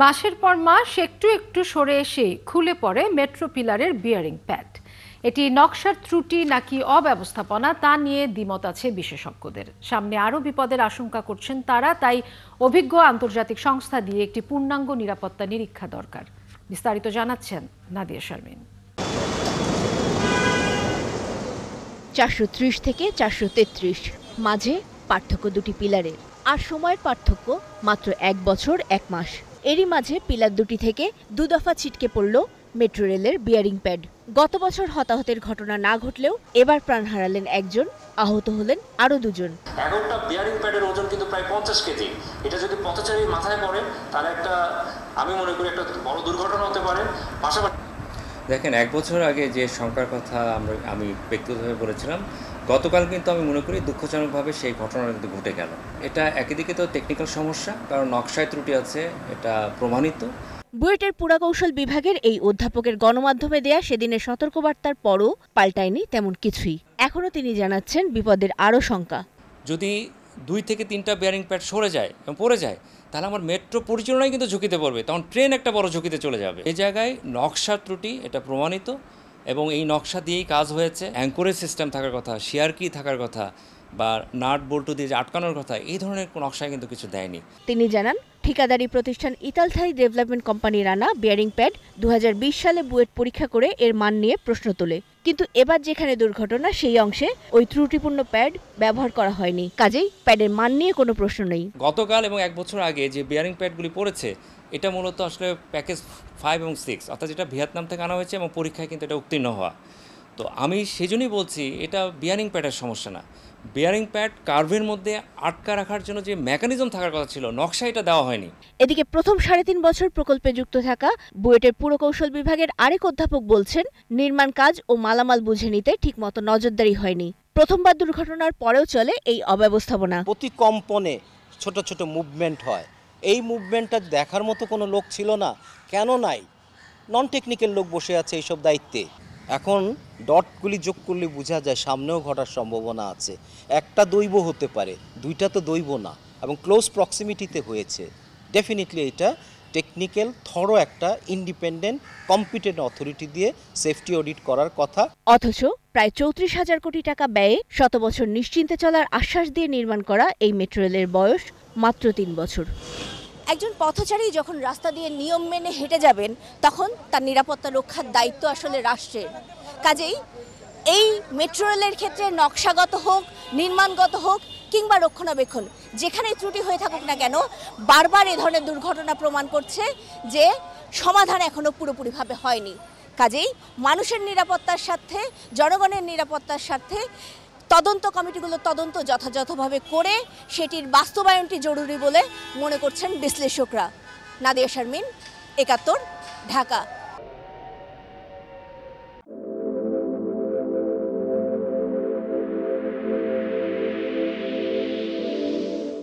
মাসের পর মাস একটু একটু সরে এসেই খুলে পড়ে মেট্রো পিলারের বিয়ারিং প্যাড। এটি নকশার ত্রুটি নাকি অব্যবস্থাপনা তা নিয়ে দ্বিমত আছে বিশেষজ্ঞদের। সামনে আরও বিপদের আশঙ্কা করছেন তারা, তাই অভিজ্ঞ আন্তর্জাতিক সংস্থা দিয়ে একটি পূর্ণাঙ্গ নিরাপত্তা নিরীক্ষা দরকার। বিস্তারিত জানাচ্ছেন নাদিয়া শারমিন। 430 থেকে 433 মাঝে পার্থক্য দুটি পিলারের, আর সময়ের পার্থক্য মাত্র 1 বছর 1 মাস। এরই মাঝে পিলার দুটি থেকে 2 দফা ছিটকে পড়ল মেট্রো রেলের বিয়ারিং প্যাড। গত বছর হতাহতের ঘটনা না ঘটলেও এবার প্রাণ হারালেন একজন, আহত হলেন আরও দুজন। একটা বিয়ারিং প্যাডের ওজন কিন্তু প্রায় 50 কেজি। এটা যদি পথচারী মাথায় পড়ে তাহলে আমি মনে করি একটা বড় দুর্ঘটনা হতে পারে। পাশাপাশি দেখেন, 1 বছর আগে যে শঙ্কার কথা আমি ব্যক্তিগতভাবে বলেছিলাম, গতকাল কিন্তু আমি মনে করি দুঃখজনকভাবে সেই ঘটনাটা কিন্তু ঘটে গেল। এটা একদিকে তো টেকনিক্যাল সমস্যা, কারণ নকশায় ত্রুটি আছে, এটা প্রমাণিত। বুয়েটের পুরাকৌশল বিভাগের এই অধ্যাপকের গণমাধ্যমে দেয়া সেদিনের সতর্কবার্তার পরও পাল্টায়নি তেমন কিছুই। এখনও তিনি জানাচ্ছেন বিপদের আরও শঙ্কা। যদি 2 থেকে 3টা বিয়ারিং প্যাড সরে যায় এবং পড়ে যায়, তাহলে আমার মেট্রো পরিচালনাই কিন্তু ঝুঁকিতে পড়বে, তখন ট্রেন একটা বড় ঝুঁকিতে চলে যাবে। এই জায়গায় নকশার ত্রুটি এটা প্রমাণিত, এবং এই নকশা দিয়েই কাজ হয়েছে। অ্যাঙ্করেজ সিস্টেম থাকার কথা, শেয়ার কি থাকার কথা, বা নাট বল্টু দিয়ে যে আটকানোর কথা, এই ধরনের নকশায় কিন্তু কিছু দেয়নি। তিনি জানান, ঠিকাদারি প্রতিষ্ঠান ইতালথাই ডেভেলপমেন্ট কোম্পানির আনা বিয়ারিং প্যাড 2020 সালে বুয়েট পরীক্ষা করে এর মান নিয়ে প্রশ্ন তোলে। কিন্তু এবার যেখানে দুর্ঘটনা, সেই অংশে ওই ত্রুটিপূর্ণ প্যাড ব্যবহার করা হয়নি। কাজেই প্যাডের মান নিয়ে কোনো প্রশ্ন নেই। গতকাল এবং 1 বছর আগে যে বিয়ারিং প্যাডগুলি পড়েছে, এটা মূলত আসলে প্যাকেজ 5 এবং 6, অর্থাৎ যেটা ভিয়েতনাম থেকে আনা হয়েছে এবং পরীক্ষায় কিন্তু এটা উত্তীর্ণ হওয়া। তো আমি সেজন্যই বলছি এটা বিয়ারিং প্যাডের সমস্যা না। বিয়ারিং প্যাড কার্ভের মধ্যে আটকা রাখার জন্য যে মেকানিজম থাকার কথা ছিল, নকশা এটা দেওয়া হয়নি। এদিকে প্রথম 3.5 বছর প্রকল্পে যুক্ত থাকা বুয়েটের পুরকৌশল বিভাগের আরেক অধ্যাপক বলছেন, নির্মাণ কাজ ও মালামাল বুঝে নিতে ঠিকমতো নজরদারি হয়নি। প্রথমবার দুর্ঘটনার পরেও চলে এই অব্যবস্থাপনা। প্রতি কম্পনে ছোট ছোট মুভমেন্ট হয়। এই মুভমেন্টটা দেখার মতো কোনো লোক ছিল না। কেন নাই? নন টেকনিক্যাল লোক বসে আছে এইসব দায়িত্বে। এখন ডটগুলি যোগ করলে বোঝা যায় সামনেও ঘটার সম্ভাবনা আছে। একটা দৈব হতে পারে, 2টা তো দৈব না, এবং ক্লোজ প্রক্সিমিটিতে হয়েছে। ডেফিনেটলি এটা টেকনিক্যাল থরো একটা ইন্ডিপেন্ডেন্ট কম্পিটেন্ট অথরিটি দিয়ে সেফটি অডিট করার কথা। অথচ প্রায় 34,000 কোটি টাকা ব্যয়ে 100 বছর নিশ্চিন্তে চলার আশ্বাস দিয়ে নির্মাণ করা এই মেট্রো রেলের বয়স মাত্র 3 বছর। একজন পথচারী যখন রাস্তা দিয়ে নিয়ম মেনে হেঁটে যাবেন, তখন তার নিরাপত্তা রক্ষার দায়িত্ব আসলে রাষ্ট্রের। কাজেই এই মেট্রো রেলের ক্ষেত্রে নকশাগত হোক, নির্মাণগত হোক কিংবা রক্ষণাবেক্ষণ, যেখানে ত্রুটি হয়ে থাকুক না কেন, বারবার এ ধরনের দুর্ঘটনা প্রমাণ করছে যে সমাধান এখনো পুরোপুরিভাবে হয়নি। কাজেই মানুষের নিরাপত্তার স্বার্থে, জনগণের নিরাপত্তার স্বার্থে তদন্ত কমিটিগুলো তদন্ত যথাযথভাবে করে সেটির বাস্তবায়নটি জরুরি বলে মনে করছেন বিশ্লেষকরা। নাদিয়া শারমিন, 71, ঢাকা।